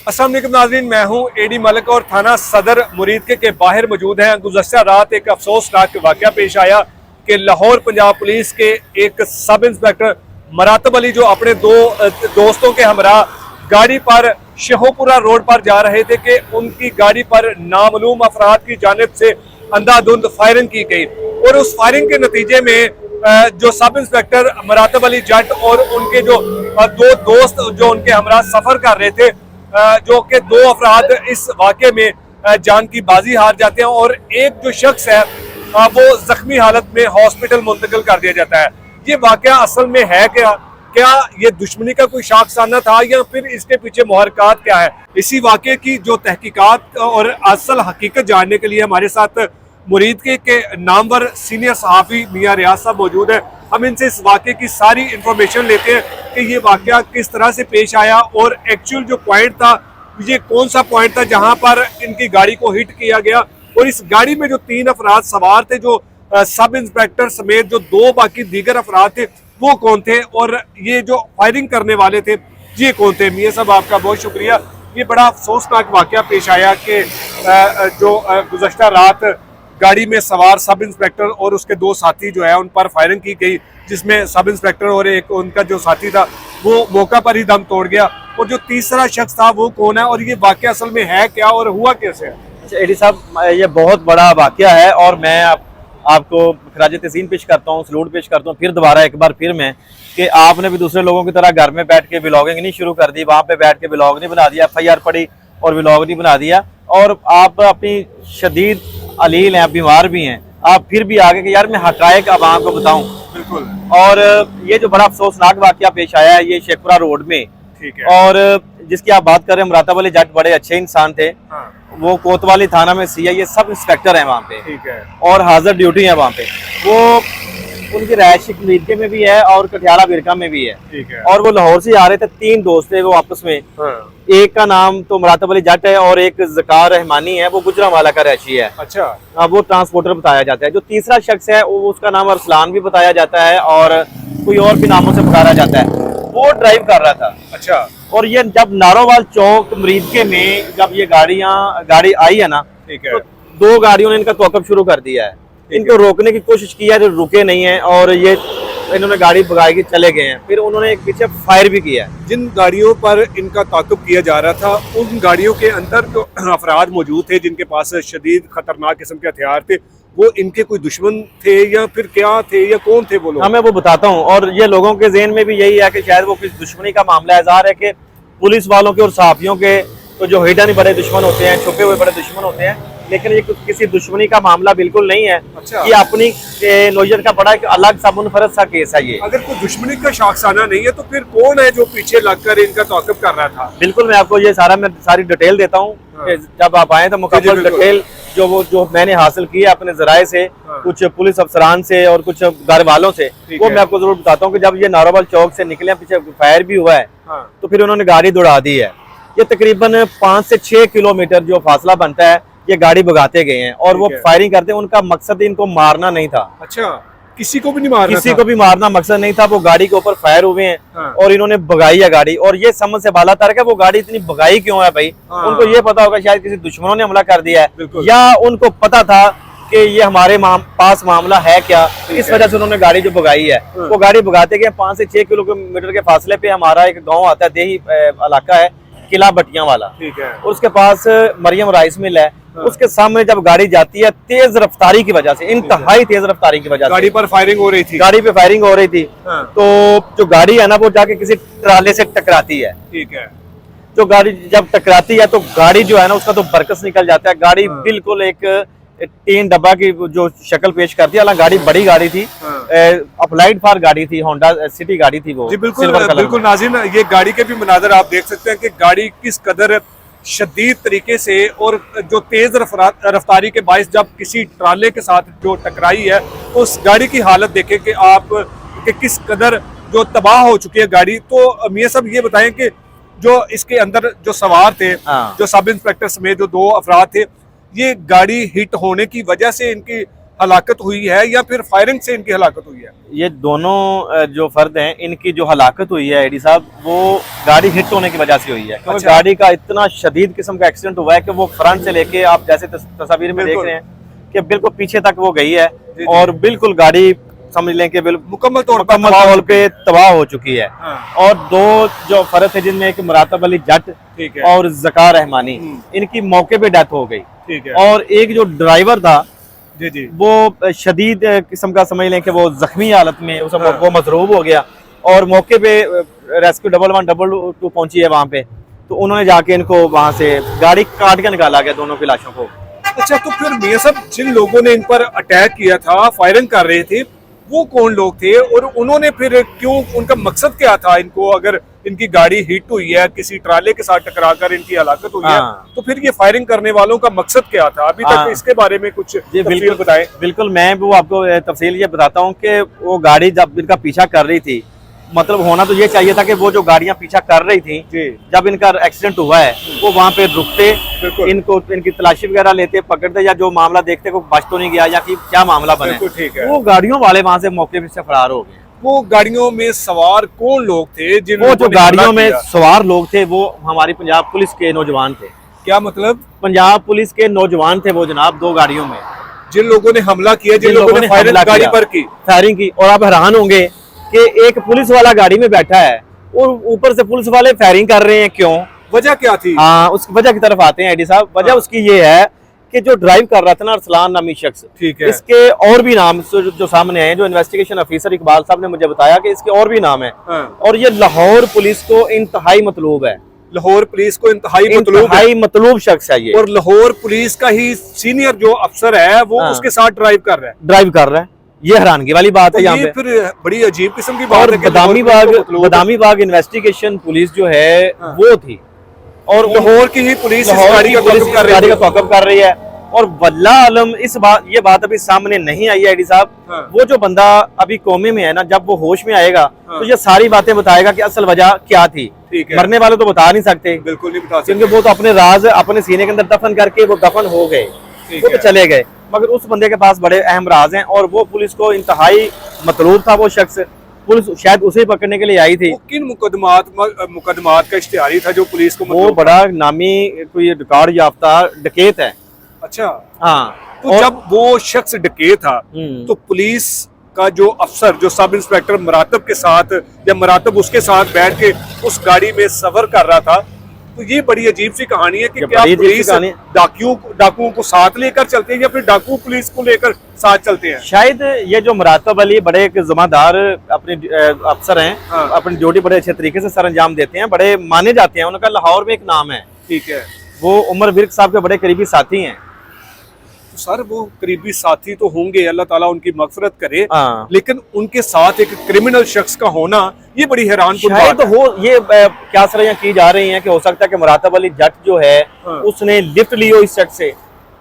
अस्सलाम वालेकुम नाज़रीन, मैं हूं एडी मलिक और थाना सदर मुरीद के बाहर मौजूद हैं। गुज़श्ता रात एक अफसोसनाक वाक़या पेश आया कि लाहौर पंजाब पुलिस के एक सब इंस्पेक्टर मरातब अली जो अपने दो दोस्तों के हमरा गाड़ी पर शहोपुरा रोड पर जा रहे थे कि उनकी गाड़ी पर नामालूम अफराद की जानिब से अंधाधुंध फायरिंग की गई और उस फायरिंग के नतीजे में जो सब इंस्पेक्टर मरातब अली जट और उनके जो दो दोस्त जो उनके हमरा सफर कर रहे थे, जो कि दो अफराद इस वाक़े में जान की बाजी हार जाते हैं और एक जो शख्स है वो जख्मी हालत में हॉस्पिटल मुंतकिल कर दिया जाता है। ये वाक़या असल में है क्या ये दुश्मनी का कोई शाखसाना था या फिर इसके पीछे मुहरकात क्या है? इसी वाक़े की जो तहकीकात और असल हकीकत जानने के लिए हमारे साथ मुरीद के नामवर सीनियर सहाफ़ी मियां रियाज साहब मौजूद है। हम इनसे इस वाक़े की सारी इंफॉर्मेशन लेते हैं कि ये वाक़या किस तरह से पेश आया और एक्चुअल जो पॉइंट था ये कौन सा पॉइंट था जहां पर इनकी गाड़ी को हिट किया गया और इस गाड़ी में जो 3 अफराद सवार थे, जो सब इंस्पेक्टर समेत जो 2 बाकी दीगर अफराद थे वो कौन थे और ये जो फायरिंग करने वाले थे ये कौन थे। मियां साहब आपका बहुत शुक्रिया। ये बड़ा अफसोसनाक वाक़या पेश आया कि जो गुज़श्ता रात गाड़ी में सवार सब इंस्पेक्टर और उसके 2 साथी जो है उन पर फायरिंग की गई, जिसमें सब इंस्पेक्टर और एक उनका जो साथी था वो मौका पर ही दम तोड़ गया और जो तीसरा शख्स था वो कौन है और ये वाक़या असल में है क्या और हुआ कैसे है? अच्छा एडी साहब, ये बहुत बड़ा वाक़या है और मैं आपको खराज तहसीन पेश करता हूँ, सलूट पेश करता हूँ फिर दोबारा एक बार फिर मैं कि आपने भी दूसरे लोगों की तरह घर में बैठ के व्लॉगिंग नहीं शुरू कर दी, वहाँ पे बैठ के व्लॉग नहीं बना दिया, FIR पड़ी और व्लॉग नहीं बना दिया और आप अपनी शदीद अलील हैं, बीमार भी हैं, आप फिर भी आगे कि यार मैं हकायक अब आपको बताऊं। बिल्कुल। और ये जो बड़ा अफसोसनाक वाक़या पेश आया है ये शेखपुरा रोड में, ठीक है। और जिसकी आप बात कर रहे हैं मरातब अली जट बड़े अच्छे इंसान थे। हाँ। वो कोतवाली थाना में CI सब इंस्पेक्टर हैं वहाँ पे, ठीक है, और हाजिर ड्यूटी है वहाँ पे। वो उनकी रहायशी कलीदके में भी है और कटियाला बिरका में भी है, ठीक है। और वो लाहौर से आ रहे थे, 3 दोस्त थे वो आपस में। हाँ। एक का नाम तो मरातब अली जट है और एक ज़कार रहमानी है, वो गुजरांवाला का रहायशी है। अच्छा। अब वो ट्रांसपोर्टर बताया जाता है। जो तीसरा शख्स है वो उसका नाम अरसलान भी बताया जाता है और कोई और भी नामों से पुकारा जाता है। वो ड्राइव कर रहा था। अच्छा। और ये जब नारोवाल चौक मरीदके में जब ये गाड़ी आई है ना, ठीक है, तो 2 गाड़ियों ने इनका तौक़ुफ़ शुरू कर दिया है। इनको रोकने की कोशिश की है, रुके नहीं है और ये इन्होंने गाड़ी भगा के चले गए हैं। फिर उन्होंने एक पीछे फायर भी किया है। जिन गाड़ियों पर इनका ताक़ुब किया जा रहा था उन गाड़ियों के अंदर जो अफराद मौजूद थे जिनके पास शदीद खतरनाक किस्म के हथियार थे, वो इनके कोई दुश्मन थे या फिर क्या थे या कौन थे वो लोग? हाँ, मैं वो बताता हूँ। और ये लोगों के ज़हन में भी यही है कि शायद वो किसी दुश्मनी का मामला है। ज़ाहिर है कि पुलिस वालों के और सहाफ़ियों के तो जो हिडन बड़े दुश्मन होते हैं, छुपे हुए बड़े दुश्मन होते हैं, लेकिन ये किसी दुश्मनी का मामला बिल्कुल नहीं है। अच्छा। ये अपनी नौयत का बड़ा एक अलग सा मुनफरद सा केस है। ये अगर कोई दुश्मनी का शाखसाना नहीं है तो फिर कौन है जो पीछे लगकर इनका तौक़ुफ़ कर रहा था? बिल्कुल, मैं आपको ये सारी डिटेल देता हूँ। हाँ। जब आप आए तो मुकम्मल डिटेल जो मैंने हासिल की है अपने जराये से। हाँ। कुछ पुलिस अफसरान से और कुछ घर वालों से, वो मैं आपको जरूर बताता हूँ कि जब ये नारोवाल चौक से निकले, पीछे फायर भी हुआ है। हाँ। तो फिर उन्होंने गाड़ी दौड़ा दी है। ये तकरीबन 5 से 6 किलोमीटर जो फासला बनता है ये गाड़ी भगाते गए हैं और वो फायरिंग करते हैं। उनका मकसद इनको मारना नहीं था। अच्छा, किसी को भी नहीं मारना, किसी को भी मारना मकसद नहीं था। वो गाड़ी के ऊपर फायर हुए हैं। हाँ। और इन्होंने भगाई है गाड़ी। और ये समझ से बाला तर है वो गाड़ी इतनी भगाई क्यों है भाई? हाँ। उनको ये पता होगा शायद किसी दुश्मनों ने हमला कर दिया है, या उनको पता था कि ये हमारे पास मामला है क्या, इस वजह से उन्होंने गाड़ी जो भगाई है। हाँ। वो गाड़ी भगाते गए। 5 से 6 किलोमीटर के फासले पे हमारा एक गाँव आता है, देही इलाका है, किला बटिया वाला, ठीक है। और उसके पास मरियम राइस मिल है। हाँ। उसके सामने जब गाड़ी जाती है तेज रफ्तारी की वजह से, इंतहाई तेज रफ्तारी की वजह से गाड़ी पर फायरिंग हो रही थी। गाड़ी पे फायरिंग हो रही थी। हाँ। तो जो गाड़ी है ना वो जाके किसी ट्राले से टकराती है, ठीक है। जो गाड़ी जब टकराती है तो गाड़ी जो है ना उसका तो बरकस निकल जाता है। गाड़ी हाँ। बिल्कुल एक 3 डब्बा की जो शक्ल पेश करती है। हालांकि गाड़ी बड़ी गाड़ी थी। हाँ। अप्लाइड फॉर गाड़ी थी, होंडा सिटी गाड़ी थी वो। जी बिल्कुल बिल्कुल नाज़रीन, ये गाड़ी के भी मनाज़र आप देख सकते हैं कि गाड़ी किस कदर शदीद तरीके से और जो तेज रफ्तारी के बायस जब किसी ट्राले के साथ जो टकराई है तो उस गाड़ी की हालत देखें कि आप कि किस कदर जो तबाह हो चुकी है गाड़ी। तो मियां साहब ये बताएं कि जो इसके अंदर जो सवार थे, जो सब इंस्पेक्टर समेत जो 2 अफराद थे, ये गाड़ी हिट होने की वजह से इनकी हलाकत हुई है या फिर फायरिंग से इनकी हलाकत हुई है? ये दोनों जो फर्द हैं, इनकी जो हलाकत हुई है एडी साहब, वो गाड़ी हिट होने की वजह से हुई है। क्योंकि अच्छा। गाड़ी का इतना शदीद किस्म का एक्सीडेंट हुआ है कि वो फ्रंट से लेके, आप जैसे तस्वीर में देख बिल्कुल। रहे हैं कि बिल्कुल पीछे तक वो गई है जी। और बिल्कुल गाड़ी समझ लें कि बिल्कुल मुकम्मल तौर पे तबाह हो चुकी है। हाँ। और दो जो फर्द थे, जिनमें एक मुरातब अली जट ठीक है। और ज़कार रहमानी, इनकी मौके पे डेथ हो गई। ठीक है। और एक जो ड्राइवर था जी जी। वो शदीद किस्म का समझ लें कि वो जख्मी हालत में हाँ। वो मजरूब हो गया और मौके पे रेस्क्यू 112 पहुंची है वहां पे। तो उन्होंने जाके इनको वहां से गाड़ी काट के निकाला गया, दोनों की लाशों को। अच्छा, तो फिर मियां साहब, जिन लोगों ने इन पर अटैक किया था, फायरिंग कर रहे थे, वो कौन लोग थे और उन्होंने फिर क्यों, उनका मकसद क्या था? इनको अगर इनकी गाड़ी हिट हुई है, किसी ट्राले के साथ टकराकर इनकी हलाकत हुई है, हाँ। तो फिर ये फायरिंग करने वालों का मकसद क्या था? अभी तक हाँ। इसके बारे में कुछ जी तफसील बताएं। बिल्कुल, मैं वो आपको तफसील ये बताता हूँ कि वो गाड़ी जब इनका पीछा कर रही थी, मतलब होना तो ये चाहिए था कि वो जो गाड़ियां पीछा कर रही थी, जी। जब इनका एक्सीडेंट हुआ है वो वहां पे रुकते, बिल्कुल। इनको इनकी तलाशी वगैरह लेते, पकड़ते, या जो मामला देखते को बच तो नहीं गया या कि क्या मामला बने। बिल्कुल ठीक है। वो गाड़ियों वाले वहां से मौके से फरार हो गए। वो गाड़ियों में सवार कौन लोग थे? जिन वो जो लोगों ने गाड़ियों हमला में किया? सवार लोग थे वो हमारी पंजाब पुलिस के नौजवान थे। क्या मतलब? पंजाब पुलिस के नौजवान थे वो जनाब, दो गाड़ियों में। जिन लोगों ने हमला किया, जिन लोगों ने फायरिंग गाड़ी पर की? फायरिंग की। और आप हैरान होंगे कि एक पुलिस वाला गाड़ी में बैठा है और ऊपर से पुलिस वाले फायरिंग कर रहे हैं। क्यों? वजह क्या थी? हाँ, उस वजह की तरफ आते हैं एडी साहब। वजह हाँ। उसकी ये है कि जो ड्राइव कर रहा था ना, अरसलान नामी शख्स, ठीक है। इसके और भी नाम जो सामने आए हैं, जो इन्वेस्टिगेशन ऑफिसर इकबाल साहब ने मुझे बताया कि इसके और भी नाम है। हाँ। और ये लाहौर पुलिस को इंतहाई मतलूब है। लाहौर पुलिस को इंतहाई मतलूब शख्स है ये। और लाहौर पुलिस का ही सीनियर जो अफसर है वो हाँ। उसके साथ ड्राइव कर रहा है। ये हैरानगी वाली बात है तो यहाँ ये पे। फिर बड़ी अजीब किस्म की बात और है कि बदामी बाग इन्वेस्टिगेशन पुलिस जो है हाँ। वो थी, और लाहौर की ही पुलिस इस लाहौर गाड़ी की का पुलिस तौक़ुफ़ इस गाड़ी का तौक़ुफ़ कर रही है। और वल्लाह आलम ये बात अभी सामने नहीं आई है एडी साहब। हाँ। वो जो बंदा अभी कोमे में है ना, जब वो होश में आएगा हाँ। तो ये सारी बातें बताएगा कि असल वजह क्या थी। ठीक है। मरने वाले तो बता नहीं सकते, बिल्कुल नहीं बता क्योंकि सकते। वो तो अपने राज अपने सीने के अंदर दफन करके वो दफन हो गए, ठीक वो तो है। चले गए। मगर उस बंदे के पास बड़े अहम राज हैं और वो पुलिस को इंतहाई मतलूब था वो शख्स। पुलिस शायद उसे पकड़ने के लिए आई थी। वो किन मुकदमात का इश्तिहारी था जो पुलिस को वो मतलब? बड़ा नामी कोई रिकॉर्ड याफ्ता डकैत है। अच्छा, हाँ। तो जब वो शख्स डकैत था तो पुलिस का जो अफसर, जो सब इंस्पेक्टर मरातब के साथ या मरातब उसके साथ बैठ के उस गाड़ी में सफर कर रहा था, तो ये बड़ी अजीब सी कहानी है कि क्या पुलिस डाकुओं को साथ लेकर चलते हैं या फिर डाकू पुलिस को लेकर साथ चलते हैं? शायद ये जो मुरातब अली बड़े एक जिम्मेदार अपने अफसर हैं। हाँ। अपनी ड्यूटी बड़े अच्छे तरीके से सर अंजाम देते हैं, बड़े माने जाते हैं। उनका लाहौर में एक नाम है। ठीक है। वो उमर विर्क साहब के बड़े करीबी साथी हैं। तो सर, वो करीबी साथी तो होंगे, अल्लाह ताला उनकी मगफरत करे, हाँ। लेकिन उनके साथ एक क्रिमिनल शख्स का होना ये बड़ी हैरान शायद तो हो ये क्या सरियां की जा रही हैं कि हो सकता है कि मुरातब अली जट जो है हाँ। उसने लिफ्ट ली हो इस शख्स से।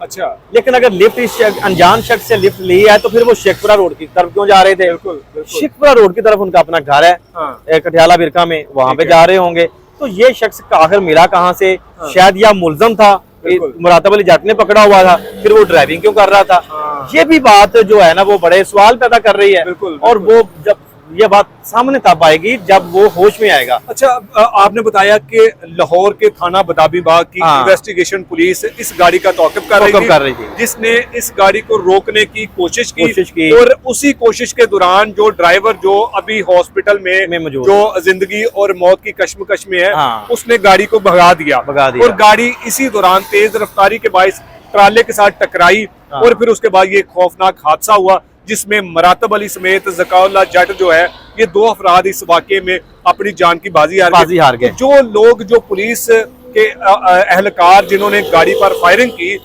अच्छा, लेकिन अगर लिफ्ट इस अनजान शख्स से लिफ्ट ली है तो फिर वो शेखपुरा रोड की तरफ क्यों जा रहे थे? बिल्कुल बिल्कुल। शेखपुरा रोड की तरफ उनका अपना घर है, हाँ। कटियाला बिरका में, वहां ठीक पे है। जा रहे होंगे। तो ये शख्स का आखिर मिला कहाँ से? हाँ। शायद या मुलजम था, बिल्कुल। मुरातब अली जट ने पकड़ा हुआ था, फिर वो ड्राइविंग क्यों कर रहा था? हाँ। ये भी बात जो है ना वो बड़े सवाल पैदा कर रही है। बिल्कुल, और वो जब ये बात सामने तब आएगी जब वो होश में आएगा। अच्छा, आपने बताया कि लाहौर के थाना बदामी बाग की हाँ। इन्वेस्टिगेशन पुलिस इस गाड़ी का तौक़ुफ़ कर रही थी, जिसने इस गाड़ी को रोकने की कोशिश की और उसी कोशिश के दौरान जो ड्राइवर जो अभी हॉस्पिटल में मौजूद जो जिंदगी और मौत की कश्मकश में है, हाँ। उसने गाड़ी को भगा दिया और गाड़ी इसी दौरान तेज रफ्तारी के बायस ट्राले के साथ टकराई। हाँ। और फिर उसके बाद ये खौफनाक हादसा हुआ जिसमें मरातब अली समेत ज़काउल्लाह जट जो है, ये दो अफराद इस वाक़े में अपनी जान की बाजी हार गए। जो लोग, जो पुलिस के अहलकार जिन्होंने गाड़ी पर फायरिंग की,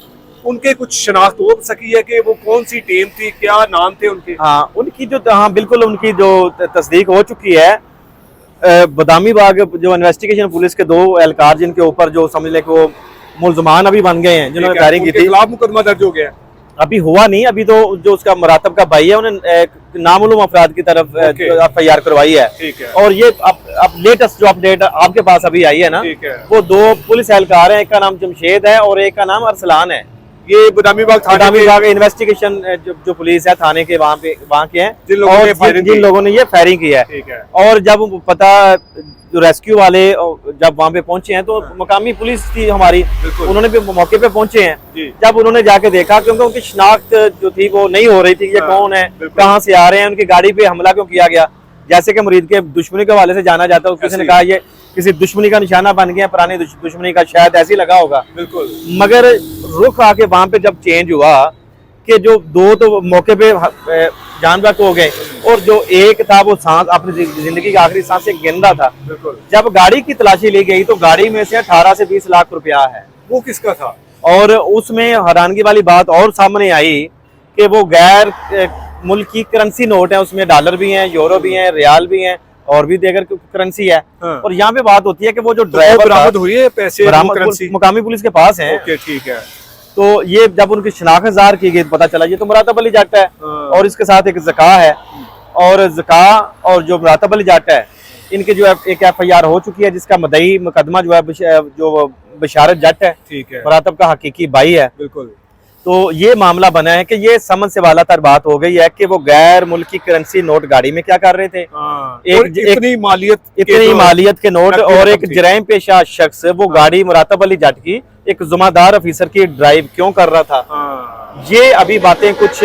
उनके कुछ शनाख्त हो सकी है कि वो कौन सी टीम थी, क्या नाम थे उनके? हाँ, उनकी जो, हाँ बिल्कुल, उनकी जो तस्दीक हो चुकी है। बदामी बाग जो इन्वेस्टिगेशन पुलिस के दो एहलकार जिनके ऊपर जो समझ ले कि वो मुलजमान अभी बन गए हैं, जिन्होंने फायरिंग की थी, खिलाफ मुकदमा दर्ज हो गया। अभी हुआ नहीं। अभी तो जो उसका मुरातब का भाई है उन्हें नामालूम अफराद की तरफ FIR करवाई है। ठीक है। और ये अब लेटेस्ट जो अपडेट आपके पास अभी आई है ना, ठीक है। वो दो पुलिस एहलकार हैं, एक का नाम जमशेद है और एक का नाम अरसलान है। ये बदामी बाग थाने बदामी के बाग इन्वेस्टिगेशन जो पुलिस है थाने के वहाँ के हैं, जिन लोगों और ने फायरिंग जिन की। लोगों ने ये फायरिंग की है। ठीक है। और जब पता जो रेस्क्यू वाले जब वहाँ पे पहुंचे हैं तो मुकामी पुलिस थी हमारी, बिल्कुल। उन्होंने भी मौके पे पहुंचे हैं। जी। जब उन्होंने जाके देखा, क्योंकि उनकी शिनाख्त जो थी वो नहीं हो रही थी, ये हाँ, कौन है, बिल्कुल। कहाँ से आ रहे हैं, उनकी गाड़ी पे हमला क्यों किया गया, जैसे कि मुरीद के दुश्मनी के हवाले से जाना जाता है। किसी ने कहा ये किसी दुश्मनी का निशाना बन गया, पुरानी दुश्मनी का, शायद ऐसे ही लगा होगा। बिल्कुल। मगर रुख आके वहां पे जब चेंज हुआ कि जो दो तो मौके पे जान बहक हो गए, और जो एक था वो सांस अपनी जिंदगी की आखिरी सांस से गिन रहा था। बिल्कुल। जब गाड़ी की तलाशी ली गई तो गाड़ी में से 18 से 20 लाख रुपया है। वो किसका था? और उसमें हैरानगी वाली बात और सामने आई कि वो गैर मुल्की करेंसी नोट है, उसमें डॉलर भी हैं, यूरो भी हैं, रियाल भी हैं, और भी देगर करेंसी है। हाँ। और यहाँ पे बात होती है कि वो जो तो ड्राइवर बरामद हुई है पैसे, वो करेंसी? मुकामी पुलिस के पास है। ओके, ठीक है। तो ये जब उनकी शिनाख्त ज़ाहिर की गई तो पता चला ये तो मुरातब अली जट है, हाँ। और इसके साथ एक ज़का है, और ज़का और जो मुरातब अली जट है, इनके जो एक FIR हो चुकी है, जिसका मदई मुकदमा जो है जो बशारत जट है, ठीक है। मुरातब का हकीकी भाई है। बिल्कुल। तो ये मामला बना है कि ये समझ से वाला तर बात हो गई है कि वो गैर मुल्की करेंसी नोट गाड़ी में क्या कर रहे थे। हाँ। एक- और इतनी मालियत के इतनी जो मालियत के नोट, नकदी और एक रकम थी। जराइम पेशा शख्स वो गाड़ी मुरातब अली जट की एक जुम्मेदार ऑफिसर की ड्राइव क्यों कर रहा था। हाँ। ये अभी बातें कुछ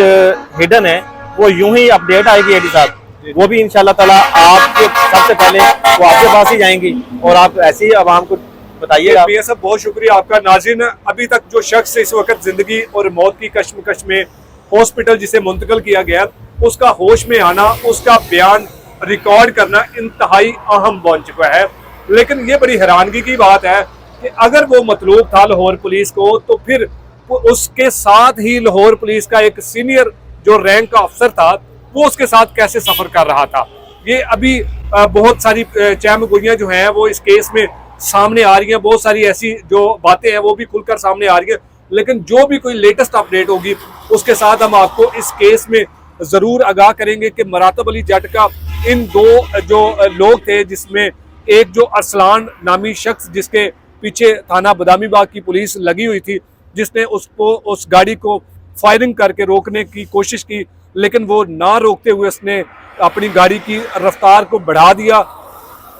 हिडन है, वो यूं ही अपडेट आएगी एडी साहब, वो भी इंशाल्लाह ताला आपके सबसे पहले वो आपके पास ही जाएंगी, और आप ऐसे ही आवाम को बताइएगा। मियां साहब बहुत शुक्रिया आपका। नाज़रीन, अभी तक जो शख्स इस वक्त जिंदगी और मौत की कश्मकश में हॉस्पिटल जिसे मुंतकिल किया गया, उसका होश में आना, उसका बयान रिकॉर्ड करना इंतहाई अहम बन चुका है। लेकिन ये बड़ी हैरानगी की बात है कि अगर वो मतलूब था लाहौर पुलिस को, तो फिर उसके साथ ही लाहौर पुलिस का एक सीनियर जो रैंक का अफसर था, वो उसके साथ कैसे सफर कर रहा था। ये अभी बहुत सारी चहमगोइयां जो हैं वो इस केस में सामने आ रही हैं, बहुत सारी ऐसी जो बातें हैं वो भी खुलकर सामने आ रही है। लेकिन जो भी कोई लेटेस्ट अपडेट होगी उसके साथ हम आपको इस केस में जरूर आगाह करेंगे कि मुरातब अली जट का इन दो जो लोग थे, जिसमें एक जो अरसलान नामी शख्स जिसके पीछे थाना बदामी बाग की पुलिस लगी हुई थी, जिसने उसको उस गाड़ी को फायरिंग करके रोकने की कोशिश की, लेकिन वो ना रोकते हुए उसने अपनी गाड़ी की रफ्तार को बढ़ा दिया,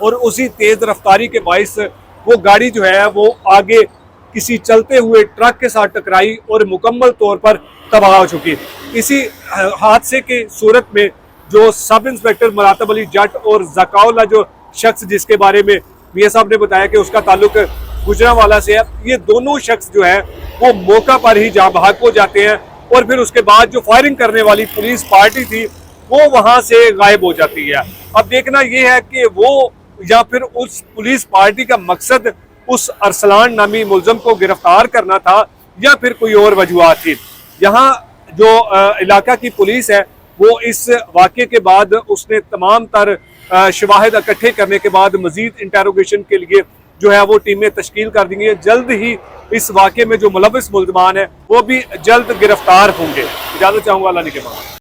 और उसी तेज रफ्तारी के बाइस वो गाड़ी जो है वो आगे किसी चलते हुए ट्रक के साथ टकराई और मुकम्मल तौर पर तबाह हो चुकी। इसी हादसे की सूरत में जो सब इंस्पेक्टर मुरातब अली जट और ज़काउल्लाह जो शख्स जिसके बारे में मियां साहब ने बताया कि उसका ताल्लुक गुजरांवाला से है, ये दोनों शख्स जो है वो मौका पर ही जाँ बहक हो जाते हैं, और फिर उसके बाद जो फायरिंग करने वाली पुलिस पार्टी थी वो वहां से गायब हो जाती है। अब देखना यह है कि वो या फिर उस पुलिस पार्टी का मकसद उस अरसलान नामी मुलजम को गिरफ्तार करना था, या फिर कोई और वजूहात थी। यहाँ जो इलाका की पुलिस है वो इस वाक़े के बाद उसने तमाम तर शवाहिद इकट्ठे करने के बाद मजीद इंटेरोगेशन के लिए जो है वो टीमें तश्कील कर दी है। जल्द ही इस वाक़े में जो मुलव्विस मुल्ज़मान है वो भी जल्द गिरफ्तार होंगे। इजाज़त चाहूँगा, अल्लाह ने के बाद।